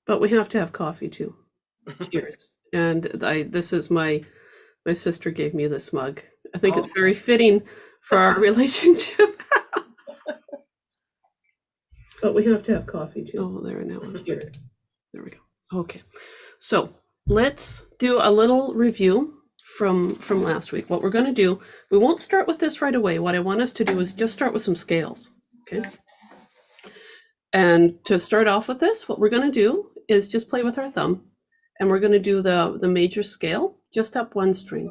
But we have to have coffee too. Cheers. And this is my sister gave me this mug. I think it's very fitting for our relationship. But we have to have coffee too. Oh, there now. Cheers. There we go. Okay. So let's do a little review from last week. What we're going to do, we won't start with this right away. What I want us to do is just start with some scales. Okay. And to start off with this, what we're going to do is just play with our thumb, and we're going to do the major scale just up one string.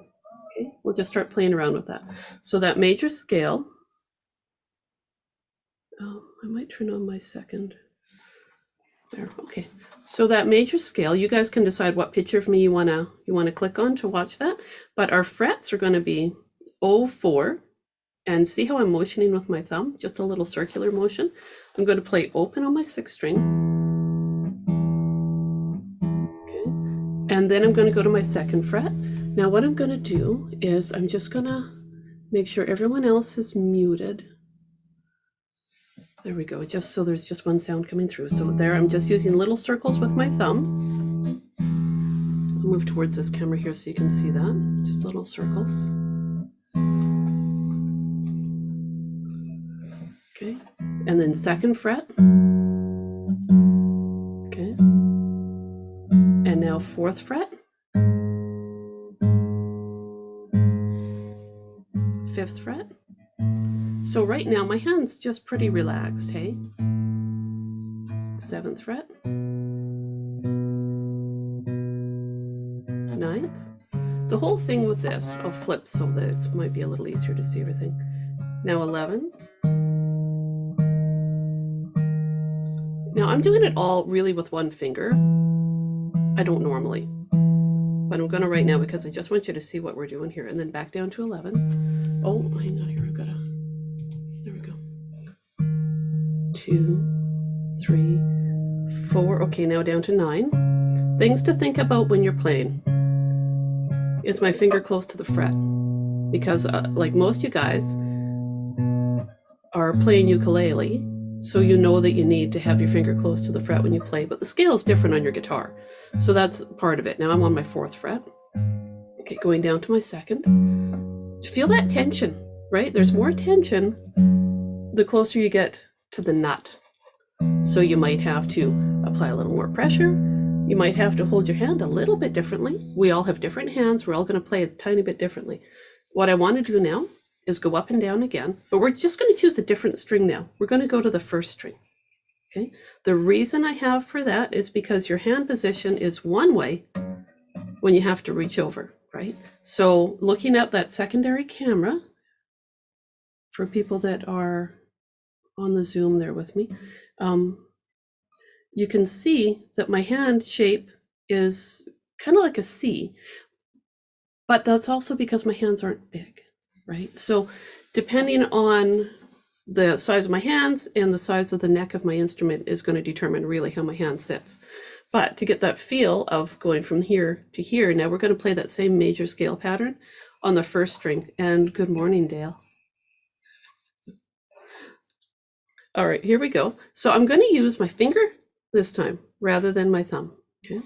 Okay. We'll just start playing around with that. So that major scale, oh, I might turn on my second. There, okay. So that major scale, you guys can decide what picture of me you wanna click on to watch that. But our frets are going to be 0-4, and see how I'm motioning with my thumb, just a little circular motion. I'm going to play open on my 6th string. Okay. And then I'm going to go to my 2nd fret. Now what I'm going to do is I'm just going to make sure everyone else is muted. There we go, just so there's just one sound coming through. So there, I'm just using little circles with my thumb. I'll move towards this camera here so you can see that. Just little circles. Okay, and then 2nd fret. Okay, and now 4th fret. 5th fret. So right now my hand's just pretty relaxed, hey? 7th fret. 9th. The whole thing with this, I'll flip so that it might be a little easier to see everything. Now 11. Now I'm doing it all really with one finger. I don't normally, but I'm gonna right now because I just want you to see what we're doing here. And then back down to 11. Oh, hang on here, I've gotta, there we go. 2, 3, 4. Okay, now down to 9. Things to think about when you're playing. Is my finger close to the fret? Because like most you guys are playing ukulele, so you know that you need to have your finger close to the fret when you play, but the scale is different on your guitar. So that's part of it. Now I'm on my 4th fret. Okay, going down to my 2nd. Feel that tension, right? There's more tension the closer you get to the nut. So you might have to apply a little more pressure. You might have to hold your hand a little bit differently. We all have different hands. We're all going to play a tiny bit differently. What I want to do now is go up and down again, but we're just going to choose a different string now. We're going to go to the 1st string. Okay. The reason I have for that is because your hand position is one way when you have to reach over, right? So looking at that secondary camera, for people that are on the Zoom there with me, you can see that my hand shape is kind of like a C, but that's also because my hands aren't big, right? So depending on the size of my hands and the size of the neck of my instrument is going to determine really how my hand sits. But to get that feel of going from here to here, now we're going to play that same major scale pattern on the 1st string. And good morning, Dale. All right, here we go. So I'm going to use my finger this time rather than my thumb. Okay.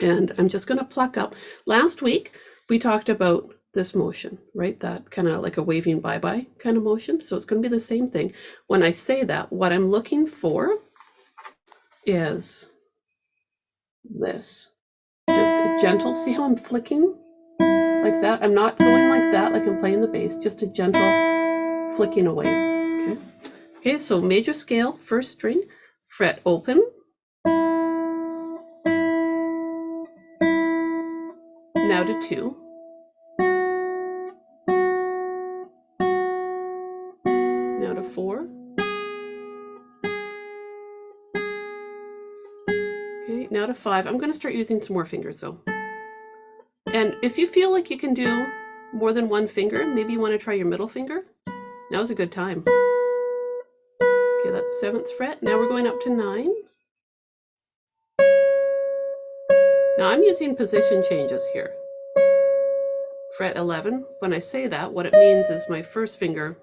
And I'm just going to pluck up. Last week, we talked about this motion, right? That kind of like a waving bye-bye kind of motion. So it's going to be the same thing. When I say that, what I'm looking for is this. Just a gentle, see how I'm flicking like that? I'm not going like that, like I'm playing the bass, just a gentle flicking away. Okay. Okay, so major scale, 1st string, fret open. Now to 2. Now to 4. Okay, now to 5. I'm going to start using some more fingers though. And if you feel like you can do more than one finger, maybe you want to try your middle finger. Now's a good time. Okay, that's 7th fret. Now we're going up to 9. Now I'm using position changes here. Fret 11. When I say that, what it means is my 1st finger,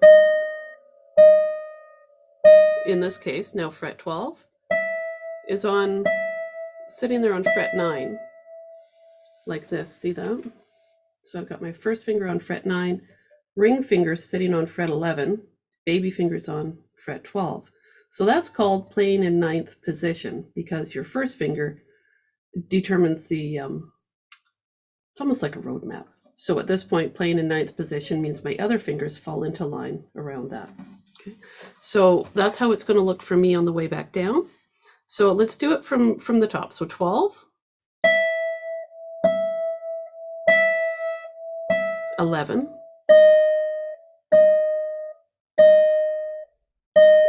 in this case, now fret 12, is on sitting there on fret 9, like this, see that? So I've got my first finger on fret 9, ring finger sitting on fret 11, baby fingers on fret 12. So that's called playing in 9th position, because your first finger determines the, it's almost like a roadmap. So at this point, playing in 9th position means my other fingers fall into line around that. Okay. So that's how it's going to look for me on the way back down. So let's do it from the top. So 12, 11,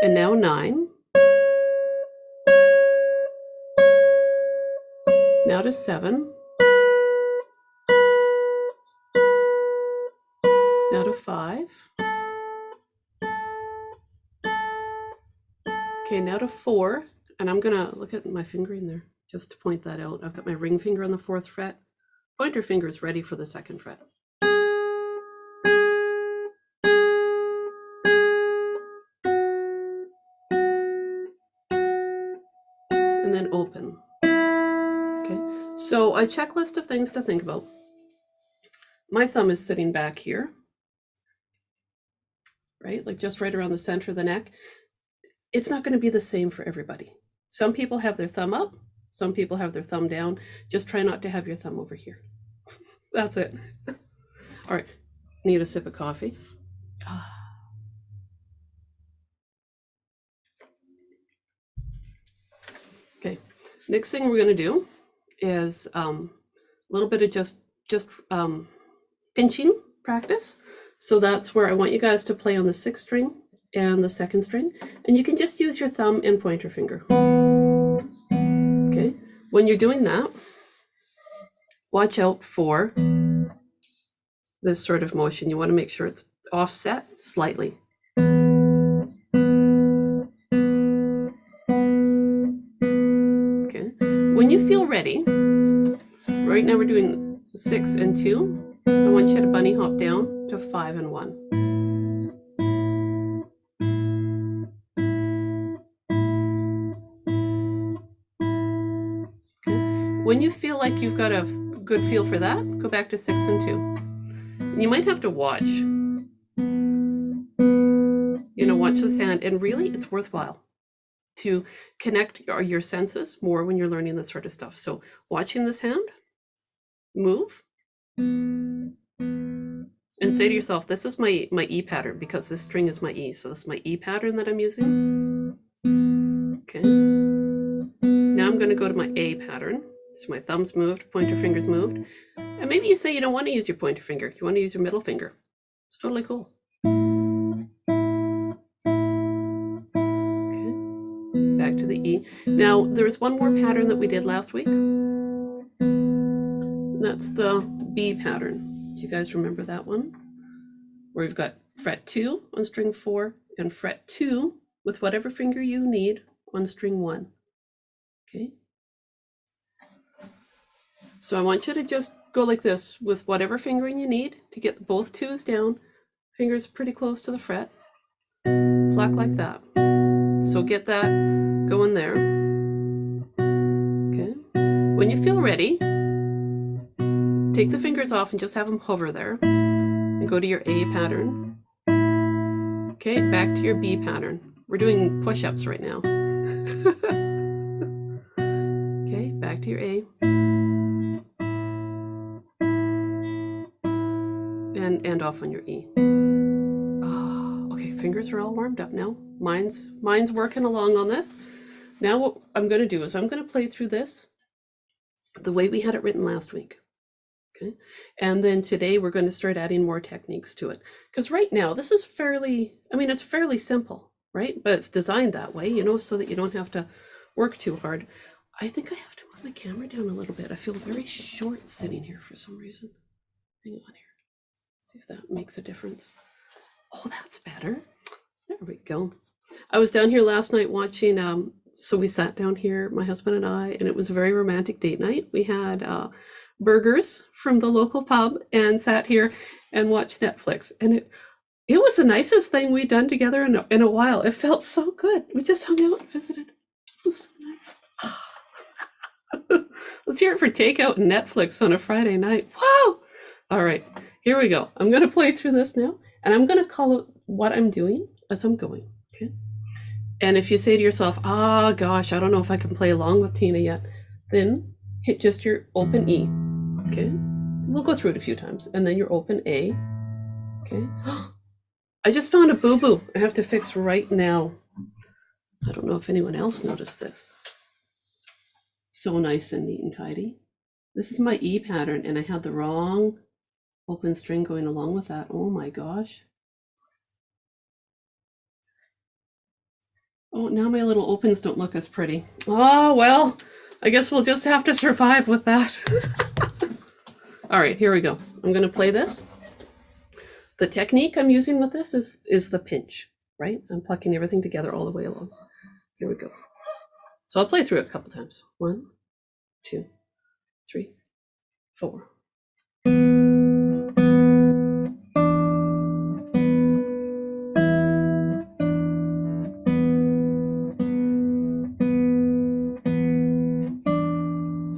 and now 9, now to 7, now to 5, okay, now to 4, and I'm gonna look at my fingering there just to point that out. I've got my ring finger on the 4th fret, pointer finger is ready for the 2nd fret. And then open. Okay, so a checklist of things to think about. My thumb is sitting back here, right? Like just right around the center of the neck. It's not going to be the same for everybody. Some people have their thumb up, some people have their thumb down. Just try not to have your thumb over here. That's it. All right, need a sip of coffee. Okay, next thing we're going to do is a little bit of just pinching practice. So that's where I want you guys to play on the 6th string and the 2nd string, and you can just use your thumb and pointer finger. Okay, when you're doing that, watch out for this sort of motion. You want to make sure it's offset slightly. Okay, when you feel ready, right now we're doing 6 and 2. I want you to bunny hop down to 5 and 1. When you feel like you've got a good feel for that, go back to 6 and 2. And you might have to watch, watch this hand, and really it's worthwhile to connect your senses more when you're learning this sort of stuff. So watching this hand, move, and say to yourself, this is my E pattern, because this string is my E. So this is my E pattern that I'm using. Okay. Now I'm going to go to my A pattern. So my thumb's moved, pointer finger's moved. And maybe you say you don't want to use your pointer finger. You want to use your middle finger. It's totally cool. Okay. Back to the E. Now, there's one more pattern that we did last week. And that's the B pattern. Do you guys remember that one? Where we've got fret 2 on string 4 and fret 2 with whatever finger you need on string 1. Okay. So I want you to just go like this with whatever fingering you need to get both 2s down, fingers pretty close to the fret, pluck like that. So get that going there. Okay. When you feel ready, take the fingers off and just have them hover there, and go to your A pattern. Okay, back to your B pattern. We're doing push-ups right now. Okay, back to your A. And off on your E. Okay, fingers are all warmed up now. Mine's working along on this. Now what I'm going to do is I'm going to play through this the way we had it written last week. Okay, and then today we're going to start adding more techniques to it. Because right now this is it's fairly simple, right? But it's designed that way, so that you don't have to work too hard. I think I have to move my camera down a little bit. I feel very short sitting here for some reason. Hang on here. See if that makes a difference. Oh, that's better. There we go. I was down here last night watching, so we sat down here, my husband and I, and it was a very romantic date night. We had burgers from the local pub and sat here and watched Netflix. And it was the nicest thing we'd done together in a while. It felt so good. We just hung out and visited. It was so nice. Let's hear it for takeout and Netflix on a Friday night. Whoa! All right, here we go. I'm going to play through this now, and I'm going to call out what I'm doing as I'm going. Okay. And if you say to yourself, "Ah, gosh, I don't know if I can play along with Tina yet," then hit just your open E. Okay. We'll go through it a few times, and then your open A. Okay. I just found a boo-boo I have to fix right now. I don't know if anyone else noticed this. So nice and neat and tidy. This is my E pattern, and I had the wrong open string going along with that. Oh my gosh. Oh, now my little opens don't look as pretty. Oh, well, I guess we'll just have to survive with that. All right, here we go. I'm going to play this. The technique I'm using with this is the pinch, right? I'm plucking everything together all the way along. Here we go. So I'll play through it a couple times. 1, 2, 3, 4.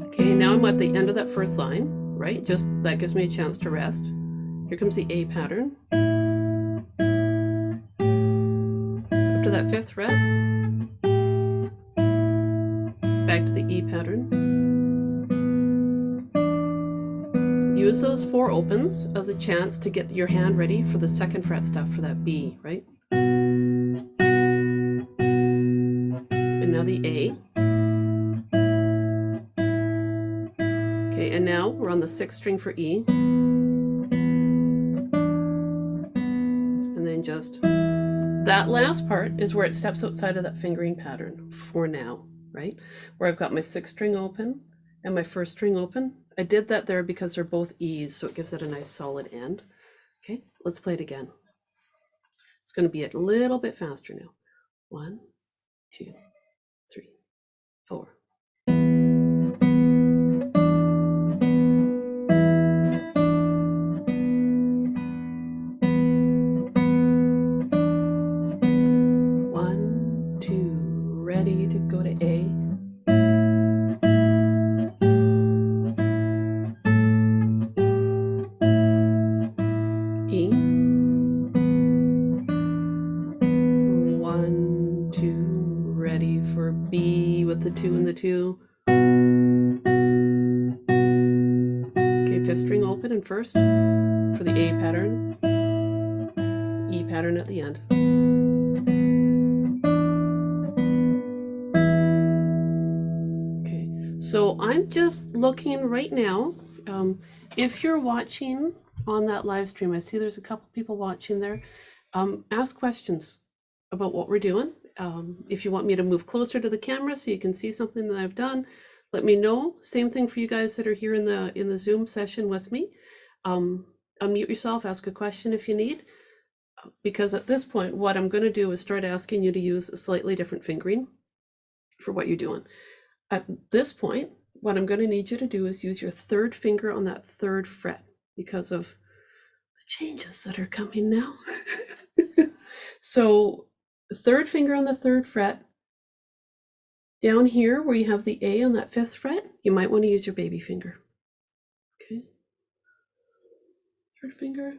Okay, now I'm at the end of that first line, right? Just that gives me a chance to rest. Here comes the A pattern. Up to that 5th fret. Back to the E pattern. Use those 4 opens as a chance to get your hand ready for the 2nd fret stuff for that B, right? And now the A. Okay, and now we're on the 6th string for E. And then just that last part is where it steps outside of that fingering pattern for now, right? Where I've got my 6th string open and my 1st string open. I did that there because they're both E's, so it gives it a nice solid end. Okay, let's play it again. It's going to be a little bit faster now. 1, 2, 3, 4. Ready to go to A. E. 1, 2, ready for B with the 2 and the 2. Okay, 5th string open and 1st for the A pattern. E pattern at the end. So I'm just looking right now. If you're watching on that live stream, I see there's a couple people watching there. Ask questions about what we're doing. If you want me to move closer to the camera so you can see something that I've done, let me know. Same thing for you guys that are here in the Zoom session with me. Unmute yourself, ask a question if you need. Because at this point, what I'm going to do is start asking you to use a slightly different fingering for what you're doing. At this point, what I'm going to need you to do is use your 3rd finger on that 3rd fret because of the changes that are coming now. So the 3rd finger on the 3rd fret, down here where you have the A on that 5th fret, you might want to use your baby finger. Okay. 3rd finger.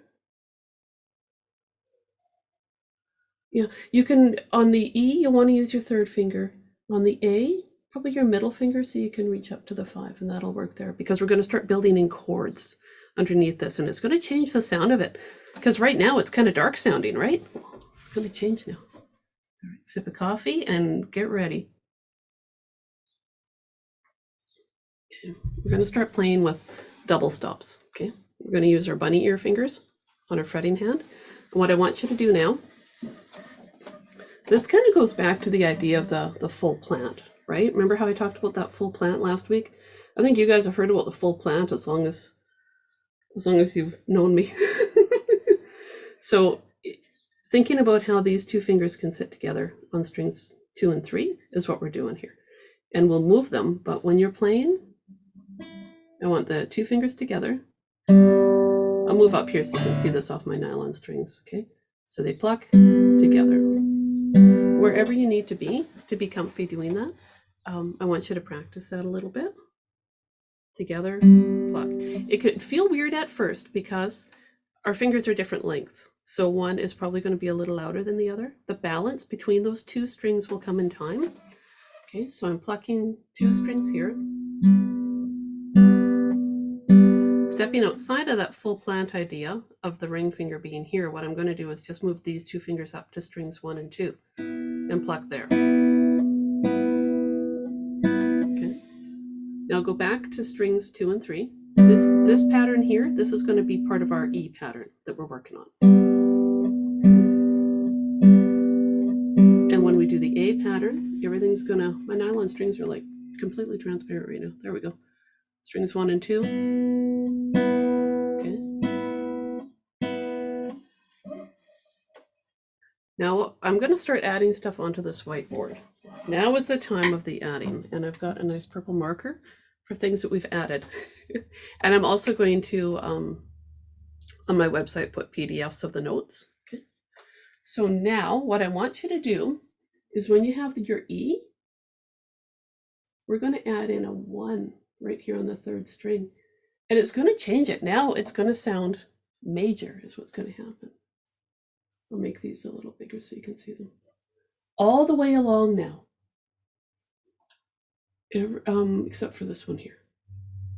Yeah, you can, on the E, you'll want to use your 3rd finger. On the A, probably your middle finger so you can reach up to the 5, and that'll work there because we're going to start building in chords underneath this, and it's going to change the sound of it because right now it's kind of dark sounding, right? It's going to change now. All right, sip of coffee and get ready. Okay. We're going to start playing with double stops. Okay, we're going to use our bunny ear fingers on our fretting hand, and what I want you to do now, this kind of goes back to the idea of the full plant. Right? Remember how I talked about that full plant last week? I think you guys have heard about the full plant as long as you've known me. So thinking about how these 2 fingers can sit together on strings 2 and 3 is what we're doing here. And we'll move them, but when you're playing, I want the 2 fingers together. I'll move up here so you can see this off my nylon strings, okay? So they pluck together. Wherever you need to be comfy doing that, I want you to practice that a little bit. Together, pluck. It could feel weird at first because our fingers are different lengths. So one is probably going to be a little louder than the other. The balance between those two strings will come in time. Okay, so I'm plucking 2 strings here. Stepping outside of that full plant idea of the ring finger being here, what I'm going to do is just move these 2 fingers up to strings 1 and 2 and pluck there. Okay. Now go back to strings 2 and 3. This pattern here, this is going to be part of our E pattern that we're working on. And when we do the A pattern, everything's gonna, my nylon strings are like completely transparent right now. There we go. Strings 1 and 2. Okay. Now I'm going to start adding stuff onto this whiteboard. Now is the time of the adding, and I've got a nice purple marker for things that we've added. And I'm also going to, on my website, put PDFs of the notes. Okay. So now what I want you to do is when you have your E, we're going to add in a 1 right here on the 3rd string. And it's going to change it. Now it's going to sound major is what's going to happen. I'll make these a little bigger so you can see them. All the way along now. Except for this one here.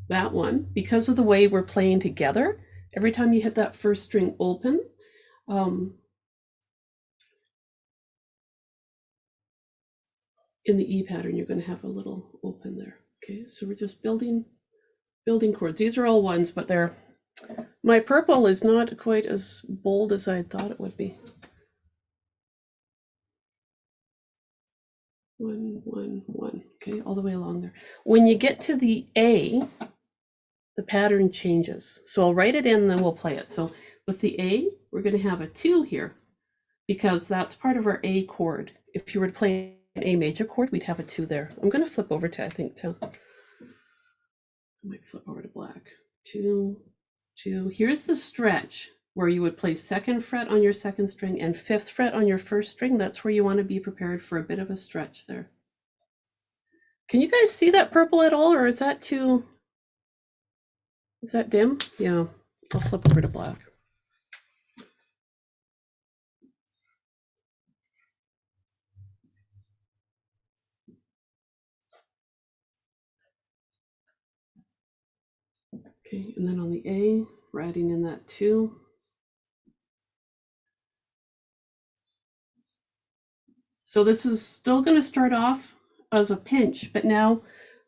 That one, because of the way we're playing together, every time you hit that first string open, in the E pattern, you're going to have a little open there. Okay, so we're just building chords. These are all 1s, but they're, my purple is not quite as bold as I thought it would be. 1, 1, 1. Okay, all the way along there. When you get to the A, the pattern changes. So I'll write it in and then we'll play it. So with the A, we're going to have a 2 here because that's part of our A chord. If you were to play an A major chord, we'd have a 2 there. I'm going to flip over to, I might flip over to black. 2, 2. Here's the stretch where you would play 2nd fret on your 2nd string and 5th fret on your 1st string. That's where you want to be prepared for a bit of a stretch there. Can you guys see that purple at all, or is that too, is that dim? Yeah, I'll flip over to black. Okay, and then on the A, we're adding in that 2. So this is still going to start off as a pinch, but now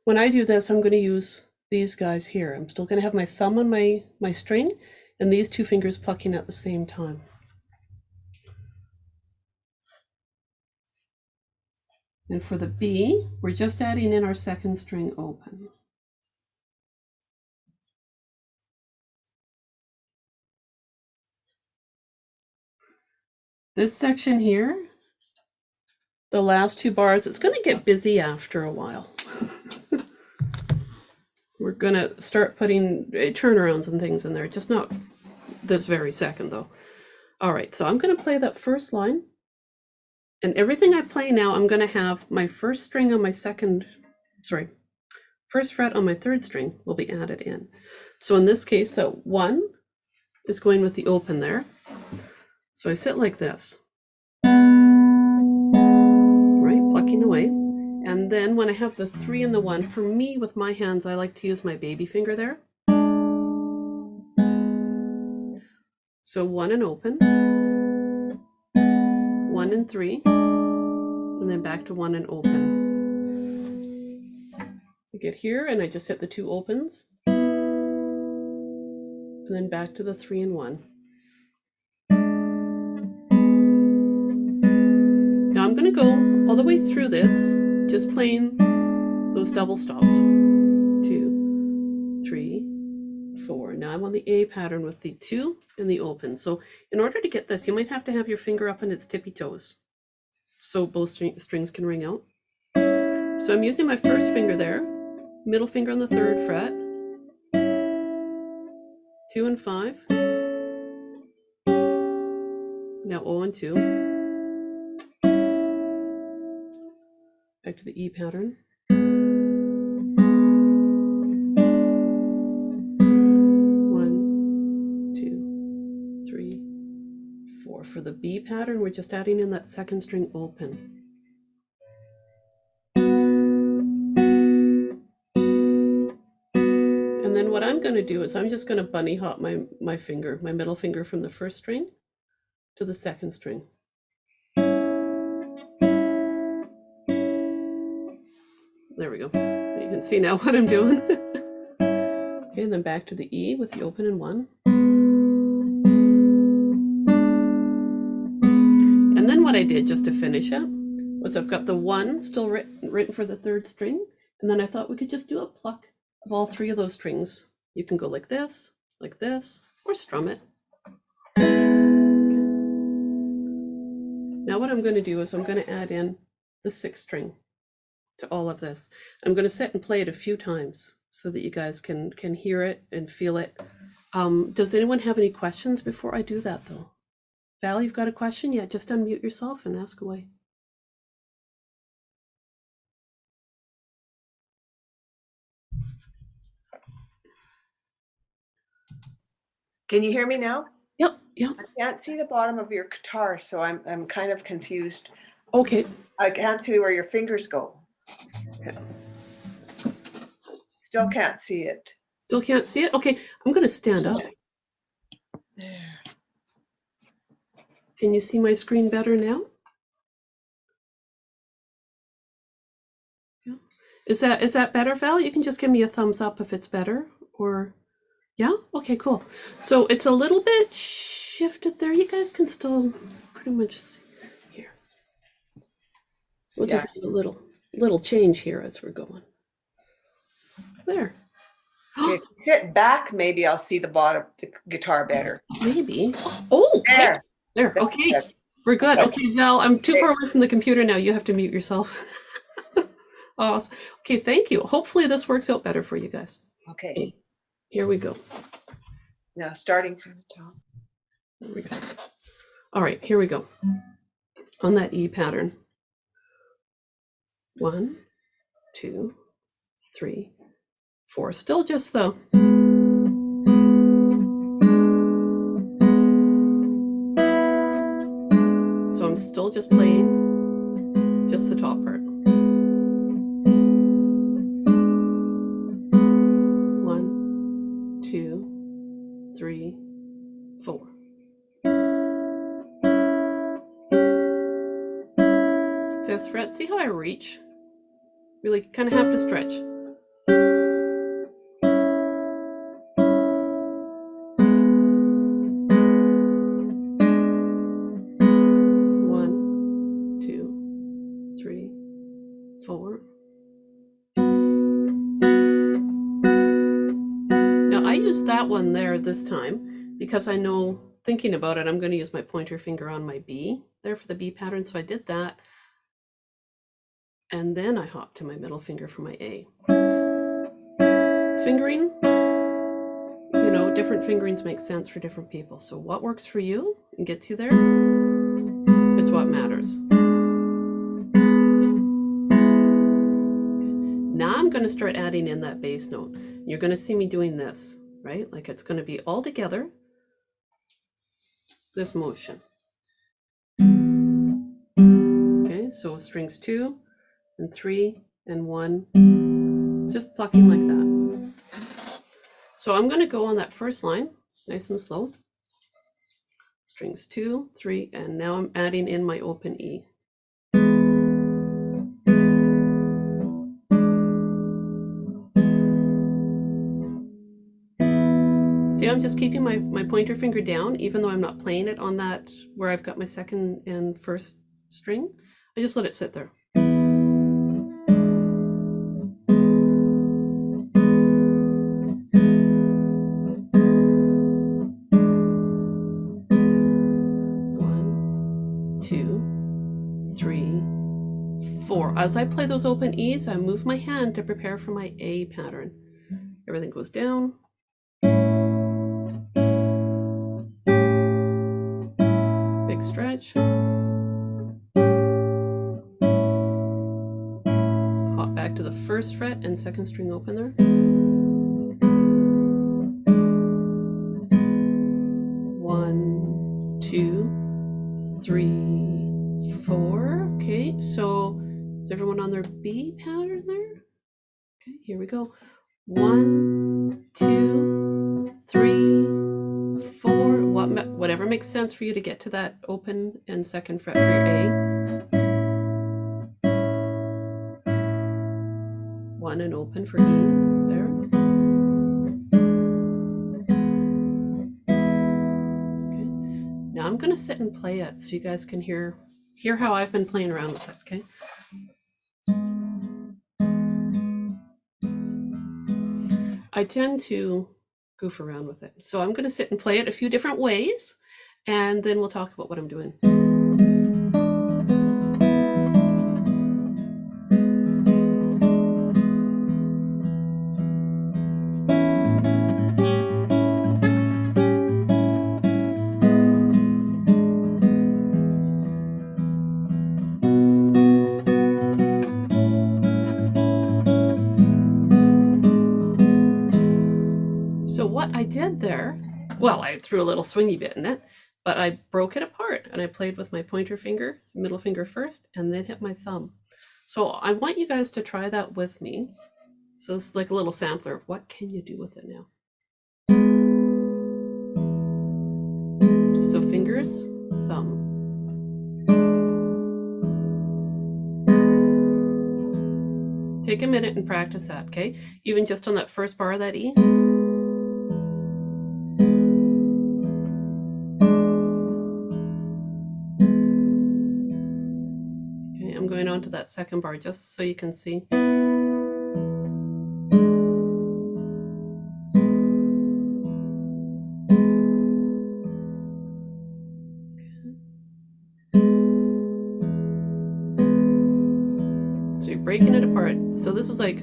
when I do this, I'm going to use these guys here. I'm still going to have my thumb on my string and these 2 fingers plucking at the same time. And for the B, we're just adding in our 2nd string open. This section here, the last 2 bars, it's going to get busy after a while. We're going to start putting turnarounds and things in there, just not this very second though. All right, so I'm going to play that first line. And everything I play now, I'm going to have my 1st string on my 1st fret on my 3rd string will be added in. So in this case, that 1 is going with the open there. So I sit like this. Right, plucking away. And then when I have the 3 and the 1, for me with my hands, I like to use my baby finger there. So 1 and open, 1 and 3, and then back to 1 and open. I get here and I just hit the 2 opens, and then back to the 3 and 1. Now I'm going to go all the way through this, just playing those double stops. 2, 3, 4. Now I'm on the A pattern with the 2 and the open. So in order to get this, you might have to have your finger up on its tippy toes so both strings can ring out. So I'm using my 1st finger there, middle finger on the 3rd fret, 2 and 5. Now O and 2. Back to the E pattern. for the B pattern, we're just adding in that second string open. And then what I'm going to do is I'm just going to bunny hop my middle finger from the first string to the second string. There we go. You can see now what I'm doing. Okay, and then back to the E with the open in 1. And then what I did just to finish it was I've got the 1 still written for the third string, and then I thought we could just do a pluck of all 3 of those strings. You can go like this, or strum it. Now what I'm going to do is I'm going to add in the 6th string to all of this. I'm going to sit and play it a few times so that you guys can hear it and feel it. Does anyone have any questions before I do that though? Val, you've got a question? Yeah, just unmute yourself and ask away. Can you hear me now? Yep. I can't see the bottom of your guitar, so I'm kind of confused. Okay. I can't see where your fingers go. Okay. Still can't see it. Still can't see it? Okay, I'm going to stand up. There. Can you see my screen better now? Yeah. Is that better, Val? You can just give me a thumbs up if it's better, or yeah? Okay, cool. So it's a little bit shifted there. You guys can still pretty much see here. We'll just do a little change here as we're going. There. If you sit back, maybe I'll see the bottom, the guitar better. Maybe. Oh, there. Hey, there. Okay, we're good. Okay, Val, I'm too far away from the computer now. You have to mute yourself. Awesome. Okay, thank you. Hopefully this works out better for you guys. Okay. Here we go. Now starting from the top. There we go. All right, here we go. On that E pattern. 1, 2, 3, 4. Still just the. So I'm still just playing just the top part. 1, 2, 3, 4. Fifth fret. See how I reach? Really kind of have to stretch. That one there this time because I know, thinking about it, I'm going to use my pointer finger on my B there for the B pattern. So I did that, and then I hopped to my middle finger for my A. Fingering, you know, different fingerings make sense for different people. So what works for you and gets you there is what matters. Now I'm going to start adding in that bass note. You're going to see me doing this. Right? Like it's going to be all together, this motion. Okay, so strings 2 and 3 and 1, just plucking like that. So I'm going to go on that first line, nice and slow. Strings 2, 3, and now I'm adding in my open E. See, I'm just keeping my pointer finger down, even though I'm not playing it on that where I've got my second and first string. I just let it sit there. One, 2, 3, 4. As I play those open E's, I move my hand to prepare for my A pattern. Everything goes down. Stretch. Hop back to the first fret and second string open there. 1, 2, Okay, here we go. 1, 2, 3, 4. Whatever makes sense for you to get to that open and second fret for your A. 1 and open for E. There. Okay. Now I'm going to sit and play it so you guys can hear how I've been playing around with it. Okay. I tend to goof around with it. So I'm going to sit and play it a few different ways, and then we'll talk about what I'm doing. So what I did there, well, I threw a little swingy bit in it, but I broke it apart and I played with my pointer finger, middle finger first, and then hit my thumb. So I want you guys to try that with me. So it's like a little sampler of what can you do with it now. So fingers, thumb. Take a minute and practice that, okay? Even just on that first bar of that E. Okay, I'm going on to that second bar just so you can see. So you're breaking it apart. So this is like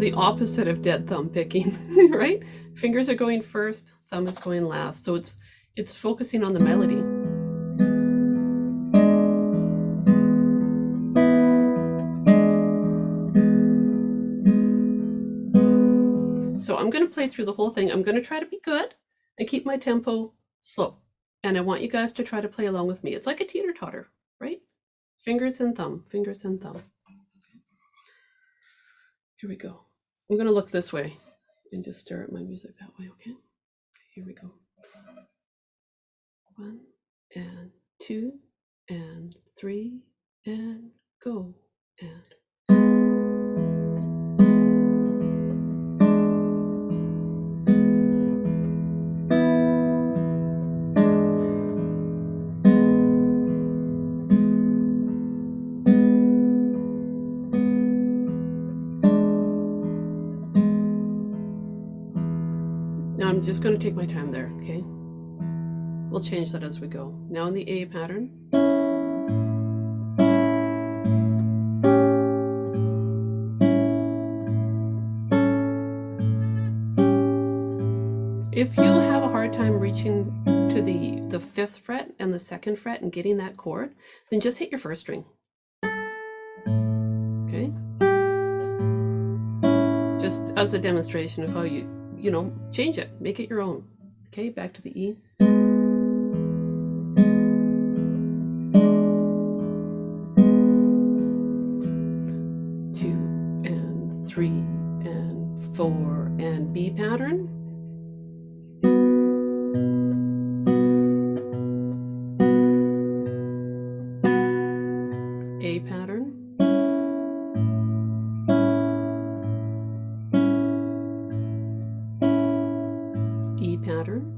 the opposite of dead thumb picking, right? Fingers are going first, thumb is going last. So it's focusing on the melody. So I'm going to play through the whole thing. I'm going to try to be good and keep my tempo slow. And I want you guys to try to play along with me. It's like a teeter-totter, right? Fingers and thumb, fingers and thumb. Here we go. I'm going to look this way and just stare at my music that way, okay? Here we go. 1 and 2 and 3 and go and. Now I'm just going to take my time there, okay? We'll change that as we go. Now in the A pattern. If you have a hard time reaching to the 5th fret and the 2nd fret and getting that chord, then just hit your 1st string. Okay? Just as a demonstration of how you change it, make it your own. Okay, back to the E. 2 and 3 and 4 and B pattern. A pattern. E pattern.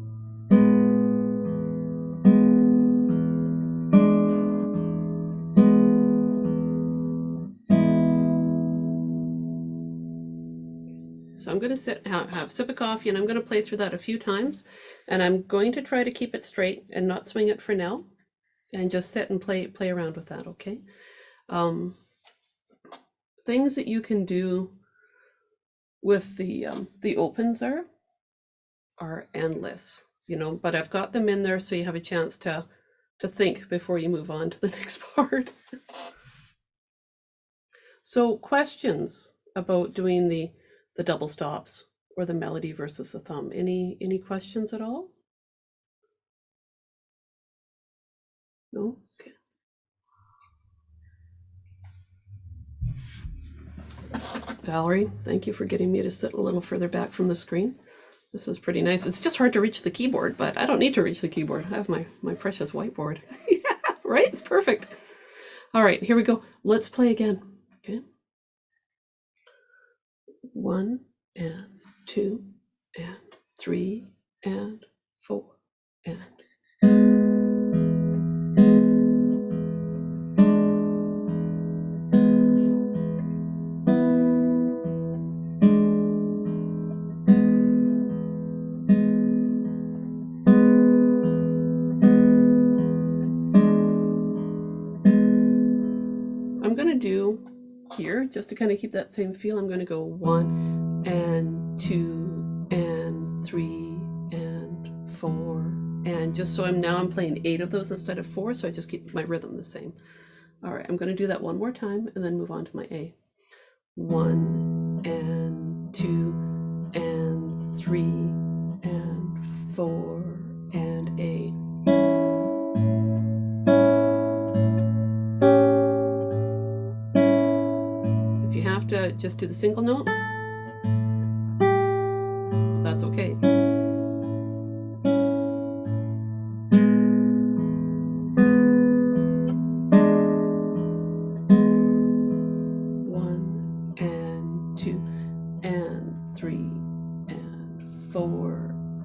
So I'm going to have a sip of coffee and I'm going to play through that a few times, and I'm going to try to keep it straight and not swing it for now, and just sit and play around with that, okay? Things that you can do with the opens are endless, but I've got them in there so you have a chance to think before you move on to the next part. So questions about doing the double stops or the melody versus the thumb. Any questions at all? No? Okay. Valerie, thank you for getting me to sit a little further back from the screen. This is pretty nice. It's just hard to reach the keyboard, but I don't need to reach the keyboard. I have my precious whiteboard. Yeah, right? It's perfect. All right, here we go. Let's play again. Okay. 1 and 2 and 3 and 4 and I'm going to do here, just to kind of keep that same feel, I'm going to go 1 and 2 and 3 and 4, and just so I'm playing 8 of those instead of 4, so I just keep my rhythm the same. All right, I'm going to do that one more time and then move on to my A. 1 and 2 and 3 and 4 and A. If you have to just do the single note, that's okay.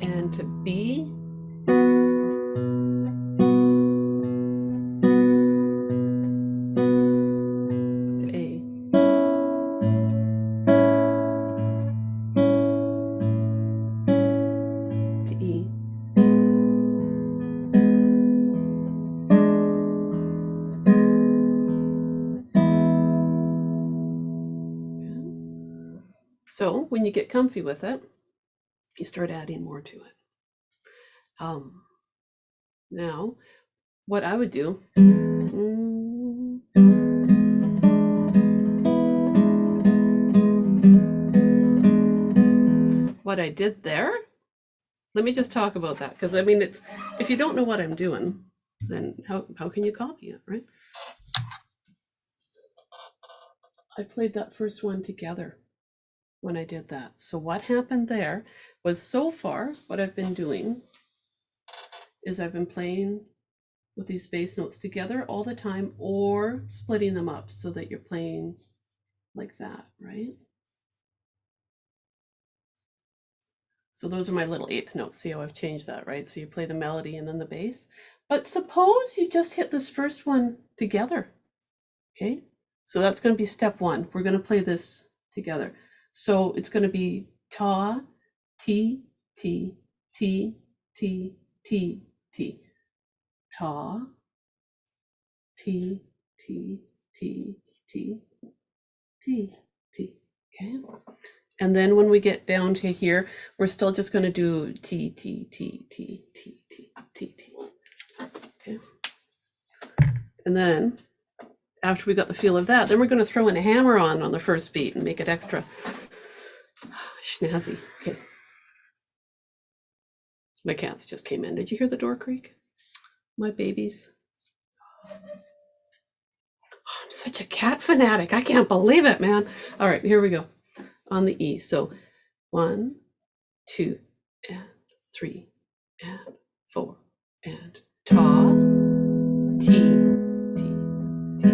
And to B, to A, to E, okay. So when you get comfy with it, you start adding more to it. Now, what I would do, what I did there, let me just talk about that, because I mean, it's, if you don't know what I'm doing, then how can you copy it, right? I played that first one together when I did that. So what happened there was, so far, what I've been doing is I've been playing with these bass notes together all the time, or splitting them up so that you're playing like that, right? So those are my little eighth notes. See how I've changed that, right? So you play the melody and then the bass. But suppose you just hit this first one together, okay? So that's going to be step one. We're going to play this together. So it's going to be ta, ti, ti, ti, ti, ti, ti. Ta, ti, ti, ti, ti, ti, ti. Okay. And then when we get down to here, we're still just going to do T, T, T, T, T, T, T, T. Okay. And then after we got the feel of that, then we're going to throw in a hammer on the first beat and make it extra snazzy. Okay. My cats just came in. Did you hear the door creak? My babies. Oh, I'm such a cat fanatic. I can't believe it, man. All right, here we go. On the E. So 1, 2, and 3, and 4, and ta, ti, ti, ti.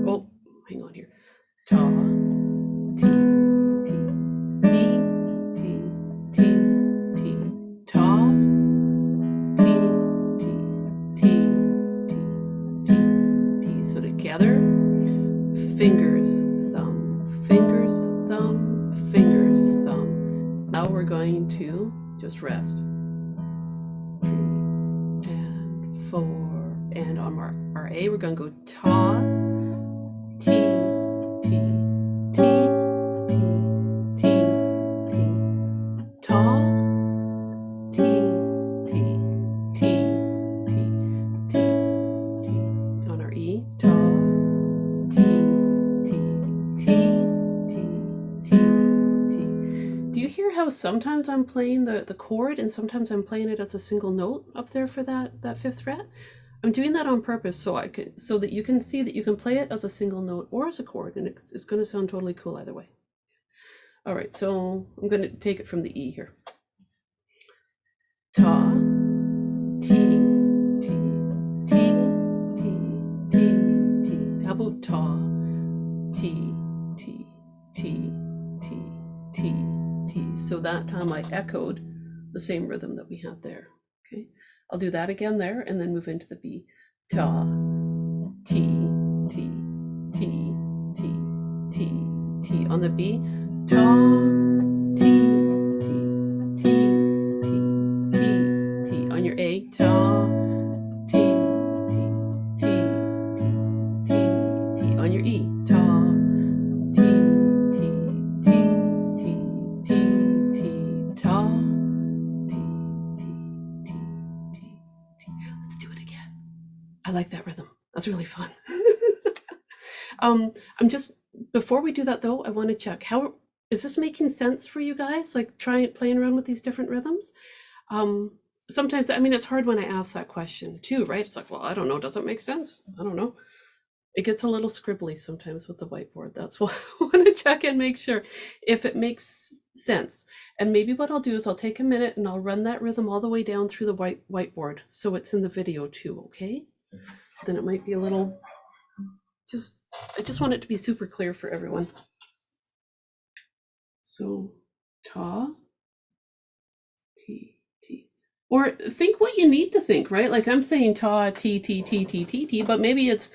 Oh, hang on here. Ta, ti, ti, ti, ti, ti, ti. Ta, ti, ti, ti, ti, ti, ti. So together, fingers, thumb, fingers, thumb, fingers, thumb. Now we're going to just rest. 3 and 4, and on our A, we're going to go ta, ti, ti, ti, ti, ti, ti, ta, ti, ti, ti, ti, ti, ti. On our E, ta, ti, ti, ti, ti, ti, ti. Do you hear how sometimes I'm playing the chord and sometimes I'm playing it as a single note up there for that 5th fret? I'm doing that on purpose so that you can see that you can play it as a single note or as a chord, and it's going to sound totally cool either way. All right, so I'm going to take it from the E here. Ta, ti, ti, ti, ti, ti, ti. How about ta, ti, ti, ti, ti, ti, ti. So that time I echoed the same rhythm that we had there. Okay, I'll do that again there and then move into the B. Ta, ti, ti, ti, ti, ti, ti. On the B, ta, ti, ti, ti, ti, ti, ti. On your A, ta, ti, ti, ti, ti, ti, ti. On your E, ta, ti, ti, ti, ti, ti, ti, ta, ti, ti, ti, ti, ti. Let's do it again. I like that rhythm. That's really fun. I'm just, before we do that though, I want to check, how is this making sense for you guys? Like playing around with these different rhythms? Sometimes, I mean, it's hard when I ask that question too, right? It's like, well, I don't know. Does it make sense? I don't know. It gets a little scribbly sometimes with the whiteboard. That's why I want to check and make sure if it makes sense. And maybe what I'll do is I'll take a minute and I'll run that rhythm all the way down through the whiteboard so it's in the video too, okay? Then it might be a little, I just want it to be super clear for everyone. So, ta, ti, ti. Or think what you need to think, right? Like I'm saying ta, ti, ti, ti, ti, ti, ti, but maybe it's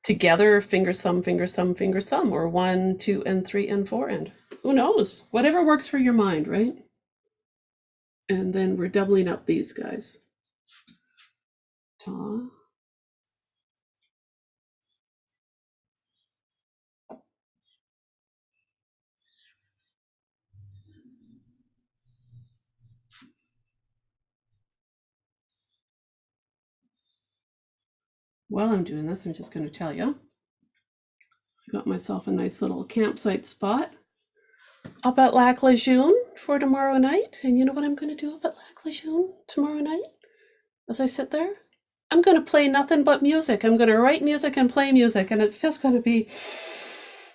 together, finger, thumb, finger, thumb, finger, thumb, or 1, 2, and 3, and 4, and who knows? Whatever works for your mind, right? And then we're doubling up these guys. Ta. While I'm doing this, I'm just going to tell you, I got myself a nice little campsite spot up at Lac Lejeune for tomorrow night. And you know what I'm going to do up at Lac Lejeune tomorrow night? As I sit there, I'm going to play nothing but music. I'm going to write music and play music, and it's just going to be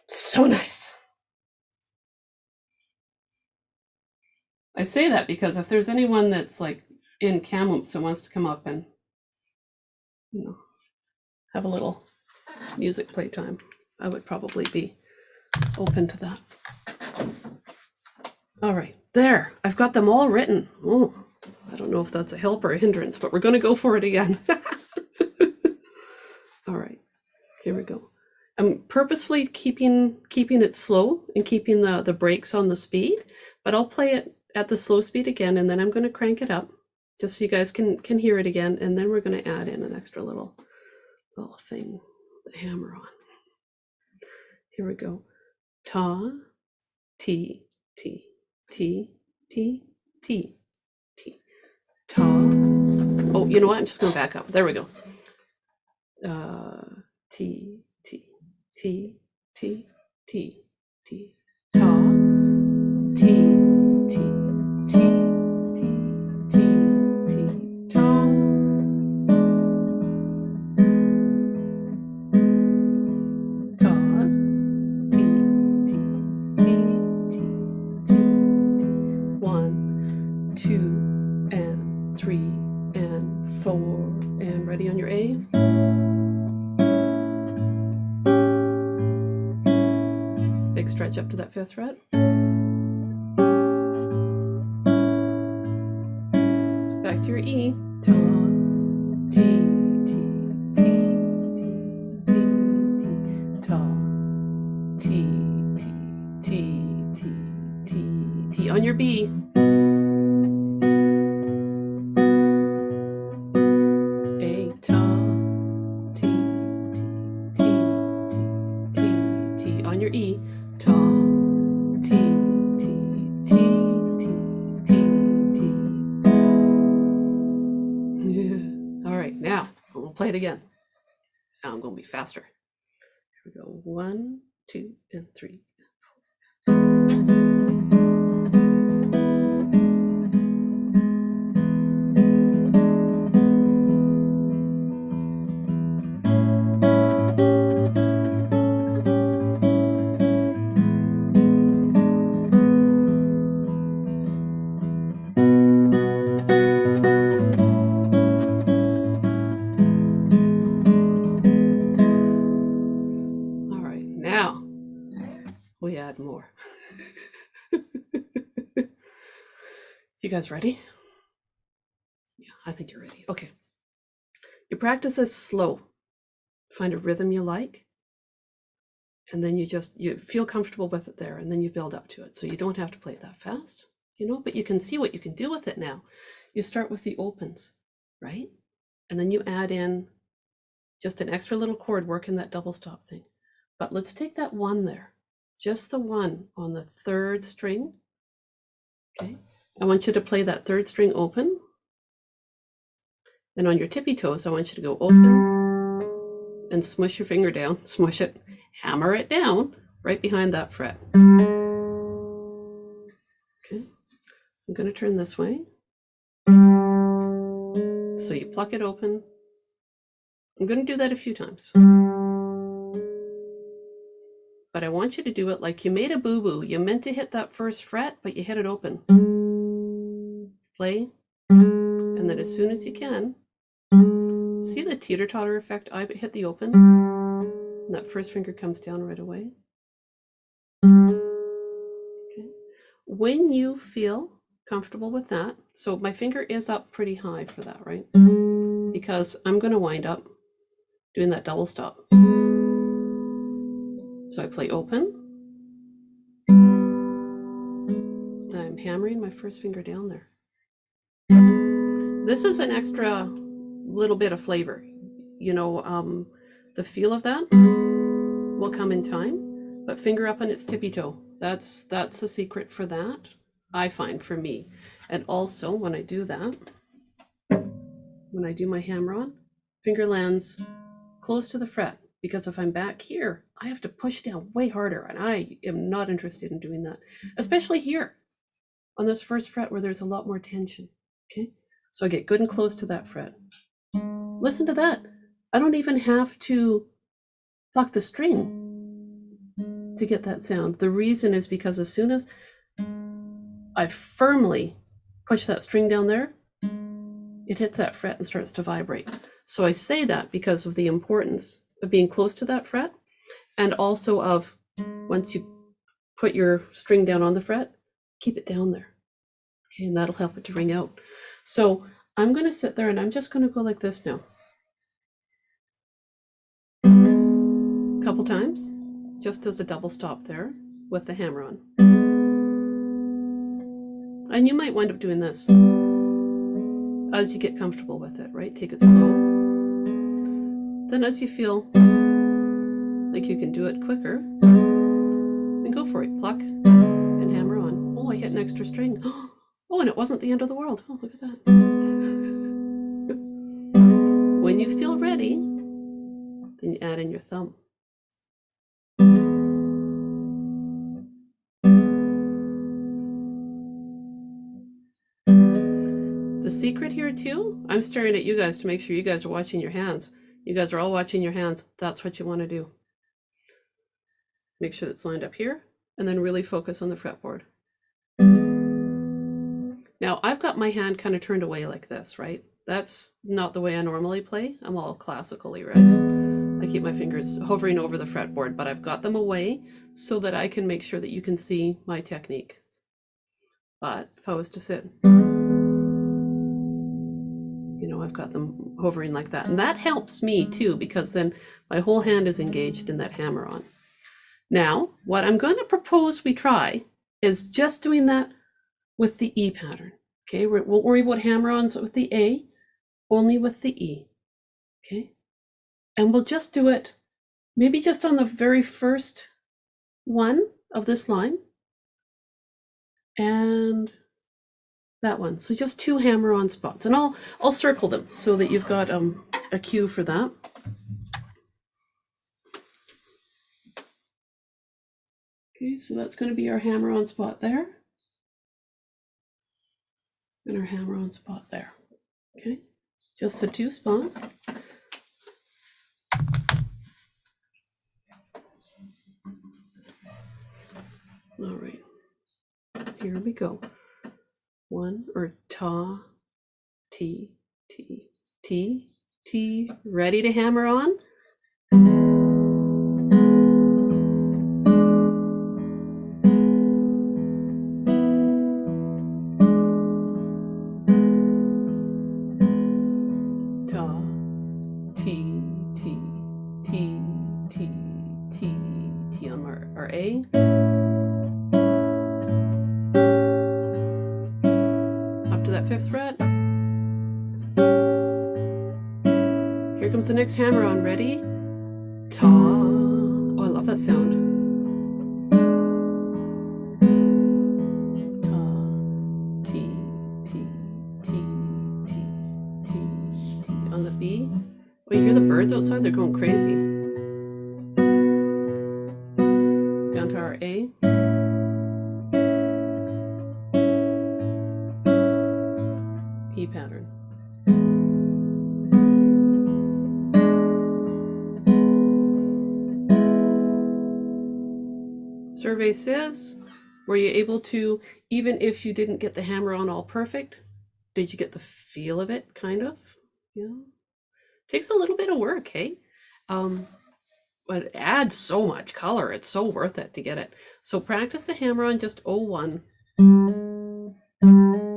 so nice. I say that because if there's anyone that's like in Kamloops who wants to come up and, you know, have a little music playtime, I would probably be open to that. All right, there, I've got them all written. Oh, I don't know if that's a help or a hindrance, but we're going to go for it again. All right, here we go. I'm purposefully keeping it slow and keeping the brakes on the speed, but I'll play it at the slow speed again, and then I'm going to crank it up just so you guys can hear it again, and then we're going to add in an extra little thing, the hammer on. Here we go. Ta, ti, ti, ti, ti, ti, ti. Ta. Oh, you know what? I'm just going to back up. There we go. Ti, ti, ti, ti, ti, ti. Ta, ti, ti, ti, ti, ti, ti. Ta. Ta, ti, ti, ti, ti, ti, ti. 1, 2, and 3, and 4, and ready on your A. Big stretch up to that 5th fret. Back to your E. Ta, ti, ti, ti, ti, ti, ti. Ta, ti, ti, ti, ti, ti, ti. On your B. A, ta, ti, ti, ti, ti, ti. On your E. Ta, ti, ti, ti, ti, ti, ti. All right, now we'll play it again. Now I'm going to be faster. Here we go. 1, 2, and 3. You guys ready? Yeah, I think you're ready. Okay. Your practice is slow. Find a rhythm you like, and then you feel comfortable with it there, and then you build up to it. So you don't have to play it that fast, but you can see what you can do with it now. You start with the opens, right? And then you add in just an extra little chord working that double stop thing. But let's take that one there, just the one on the third string. Okay. I want you to play that third string open. And on your tippy toes, I want you to go open and smush your finger down, smush it, hammer it down right behind that fret. Okay. I'm going to turn this way. So you pluck it open. I'm going to do that a few times. But I want you to do it like you made a boo-boo. You meant to hit that first fret, but you hit it open. Play. And then as soon as you can, see the teeter-totter effect? I hit the open, and that first finger comes down right away. Okay. When you feel comfortable with that, so my finger is up pretty high for that, right? Because I'm going to wind up doing that double stop. So I play open. I'm hammering my first finger down there. This is an extra little bit of flavor. The feel of that will come in time, but finger up on its tippy toe. That's the secret for that, I find, for me. And also when I do that, when I do my hammer on, finger lands close to the fret, because if I'm back here, I have to push down way harder, and I am not interested in doing that, especially here on this first fret where there's a lot more tension. Okay, so I get good and close to that fret. Listen to that. I don't even have to pluck the string to get that sound. The reason is because as soon as I firmly push that string down there, it hits that fret and starts to vibrate. So I say that because of the importance of being close to that fret, and also of once you put your string down on the fret, keep it down there. Okay, and that'll help it to ring out. So I'm going to sit there and I'm just going to go like this now. A couple times, just as a double stop there with the hammer on. And you might wind up doing this as you get comfortable with it, right? Take it slow. Then as you feel like you can do it quicker, then go for it. Pluck and hammer on. Oh, I hit an extra string. Oh, and it wasn't the end of the world. Oh, look at that. When you feel ready, then you add in your thumb. The secret here too, I'm staring at you guys to make sure you guys are watching your hands. You guys are all watching your hands. That's what you want to do. Make sure it's lined up here, and then really focus on the fretboard. Now, I've got my hand kind of turned away like this, right? That's not the way I normally play. I'm all classically, right? I keep my fingers hovering over the fretboard, but I've got them away so that I can make sure that you can see my technique. But if I was to sit, I've got them hovering like that. And that helps me too, because then my whole hand is engaged in that hammer on. Now, what I'm going to propose we try is just doing that with the E pattern. Okay, we won't worry about hammer-ons with the A, only with the E. Okay, and we'll just do it maybe just on the very first one of this line and that one. So just 2 hammer-on spots, and I'll circle them so that you've got a cue for that. Okay, so that's going to be our hammer-on spot there, and our hammer-on spot there. Okay, just the 2 spots. All right, here we go. 1 or ta, T, T, T, T. Ready to hammer on? 5th fret. Here comes the next hammer on. Ready? Ta. Oh, I love that sound. Ta, T, T, T, T, T, T. On the B. Oh, you hear the birds outside? They're going crazy. Down to our A. E pattern. Survey says, were you able to, even if you didn't get the hammer on all perfect, did you get the feel of it, kind of? Yeah. Takes a little bit of work, hey? But it adds so much color. It's so worth it to get it. So practice the hammer on just 01.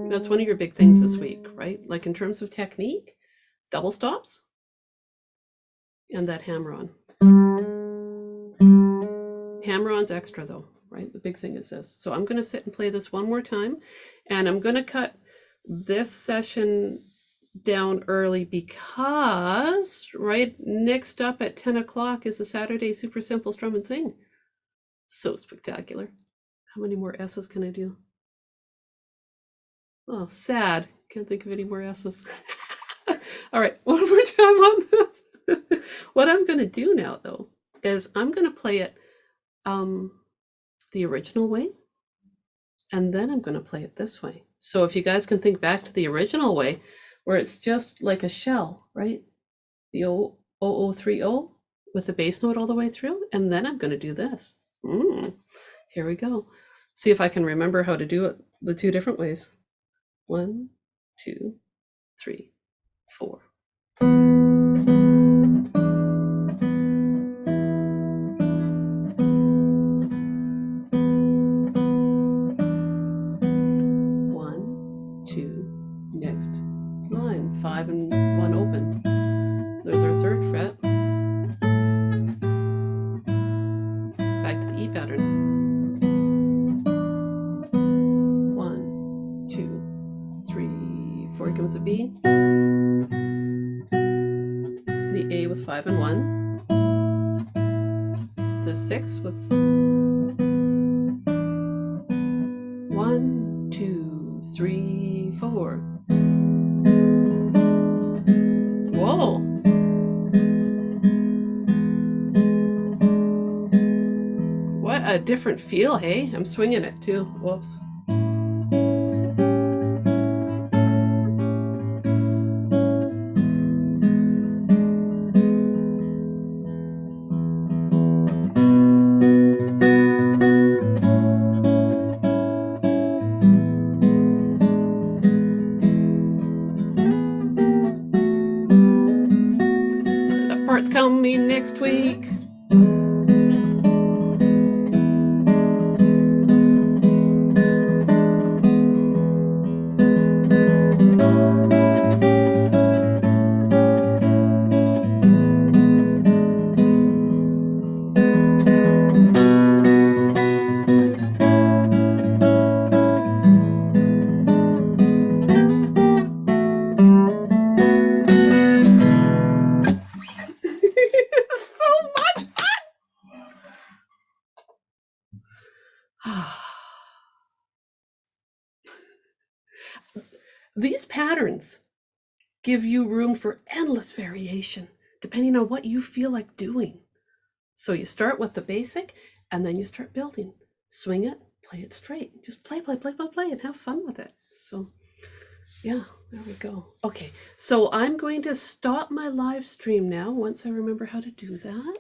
That's one of your big things this week, right? Like in terms of technique, double stops and that hammer on. Hammer-on's extra though, right? The big thing is this. So I'm going to sit and play this one more time, and I'm going to cut this session down early because right next up at 10 o'clock is a Saturday Super Simple Strum and Sing. So spectacular. How many more S's can I do? Oh, sad. Can't think of any more S's. All right, one more time on this. What I'm going to do now though is I'm going to play it the original way, and then I'm going to play it this way. So if you guys can think back to the original way, where it's just like a shell, right? The 0030 with the bass note all the way through, and then I'm going to do this. Here we go. See if I can remember how to do it the two different ways. 1, 2, 3, 4. Next line, 5 and 1 open. There's our 3rd fret. Back to the E pattern. 1, 2, 3, 4. Here comes the B. The A with 5 and 1. The 6 with 1, 2, 3, 4. Whoa! What a different feel, hey? I'm swinging it too. Whoops. That part's coming next week. These patterns give you room for endless variation, depending on what you feel like doing. So you start with the basic, and then you start building. Swing it, play it straight. Just play, and have fun with it. So yeah, there we go. Okay, so I'm going to stop my live stream now once I remember how to do that.